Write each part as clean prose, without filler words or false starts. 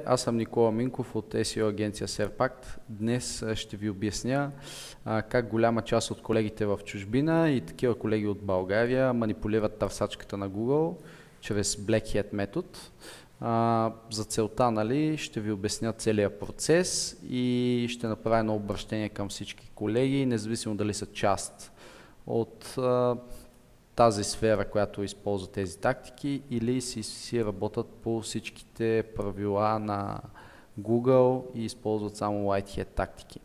Аз съм Никола Минков от SEO агенция Serpact. Днес ще ви обясня как голяма част от колегите в чужбина и такива колеги от България манипулират търсачката на Google чрез Black Hat метод. За целта ще ви обясня целият процес и ще направя едно обращение към всички колеги, независимо дали са част от тази сфера, която използва тези тактики, или си работят по всичките правила на Google и използват само White Hat тактики.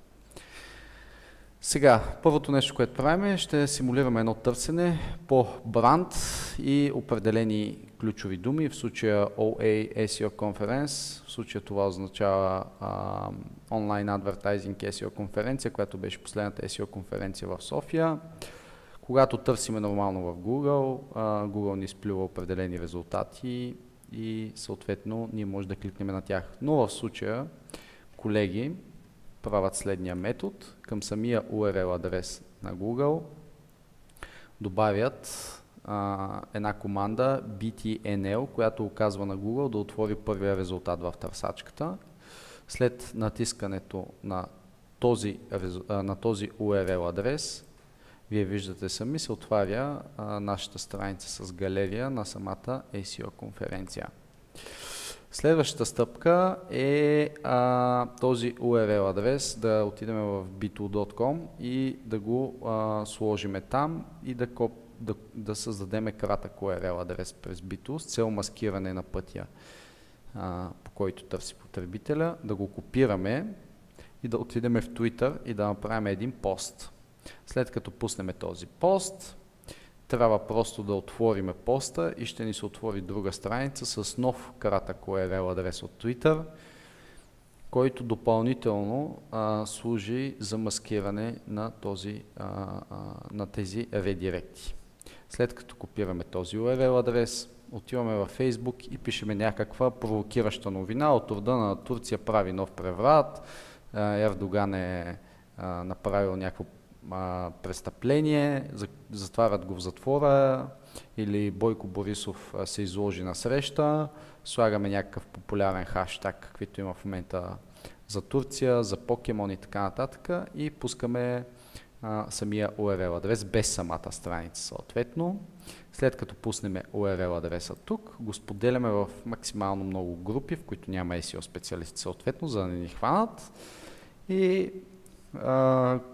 Сега, първото нещо, което правим, ще симулираме едно търсене по бранд и определени ключови думи, в случая OA SEO Conference, в случая това означава Online Advertising SEO конференция, която беше последната SEO конференция в София. Когато търсиме нормално в Google, Google ни изплюва определени резултати и съответно ние може да кликнем на тях. Но в случая колеги правят следния метод. Към самия URL адрес на Google добавят една команда BTNL, която указва на Google да отвори първия резултат в търсачката. След натискането на този URL адрес, вие виждате сами, се отваря нашата страница с галерия на самата SEO конференция. Следващата стъпка е този URL адрес да отидем в b2.com и да го сложим там и да създадем кратък URL адрес през B2 с цел маскиране на пътя, по който търси потребителя, да го копираме и да отидем в Twitter и да направим един пост. След като пуснем този пост, трябва просто да отворим поста и ще ни се отвори друга страница с нов кратък URL адрес от Twitter, който допълнително служи за маскиране на тези редиректи. След като копираме този URL адрес, отиваме във Facebook и пишеме някаква провокираща новина от рода на Турция прави нов преврат, Ердоган е направил някакво престъпление, затварят го в затвора, или Бойко Борисов се изложи на среща, слагаме някакъв популярен хаштаг, каквито има в момента за Турция, за покемон и така нататък, и пускаме самия URL адрес без самата страница съответно. След като пуснем URL адреса тук, го споделяме в максимално много групи, в които няма SEO специалисти съответно, за да не ни хванат, и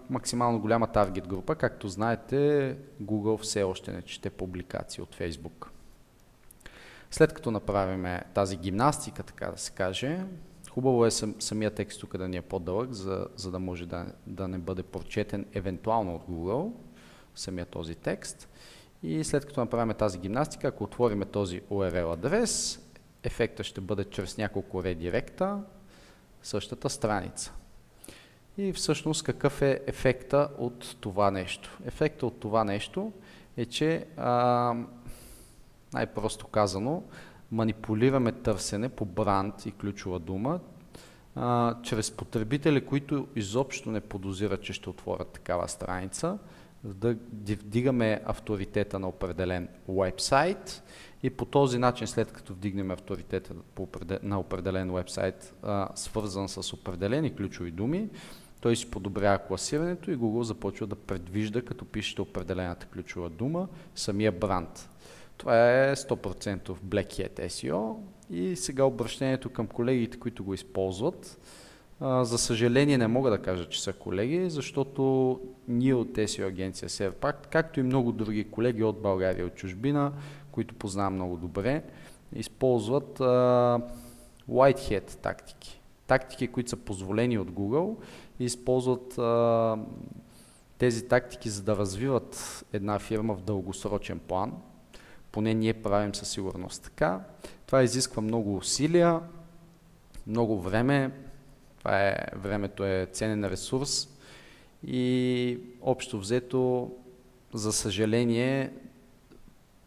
максимално голяма таргет група. Както знаете, Google все още не чете публикации от Facebook. След като направим тази гимнастика, така да се каже, хубаво е самия текст тук да ни е по-дълъг, за да може да не бъде прочетен евентуално от Google, самия този текст. И след като направим тази гимнастика, ако отворим този URL адрес, ефекта ще бъде чрез няколко редиректа същата страница. И всъщност какъв е ефекта от това нещо? Ефекта от това нещо е, че най-просто казано манипулираме търсене по бранд и ключова дума чрез потребители, които изобщо не подозират, че ще отворят такава страница, да вдигаме авторитета на определен уебсайт и по този начин, след като вдигнем авторитета на определен уебсайт, свързан с определени ключови думи, той си подобрява класирането и Google започва да предвижда, като пишете определената ключова дума, самия бранд. Това е 100% Black Hat SEO и сега обращението към колегите, които го използват. За съжаление не мога да кажа, че са колеги, защото ние от SEO агенция Serpact, както и много други колеги от България и от чужбина, които познавам много добре, използват White Hat тактики. Тактики, които са позволени от Google, и използват тези тактики, за да развиват една фирма в дългосрочен план. Поне ние правим със сигурност така. Това изисква много усилия, много време. Времето е ценен ресурс и общо взето, за съжаление,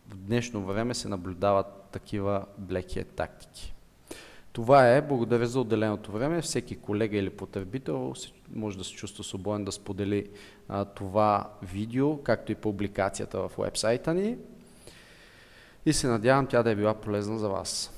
в днешно време се наблюдават такива Black Hat тактики. Това е. Благодаря за отделеното време. Всеки колега или потребител може да се чувства свободен да сподели това видео, както и публикацията в уебсайта ни. И се надявам тя да е била полезна за вас.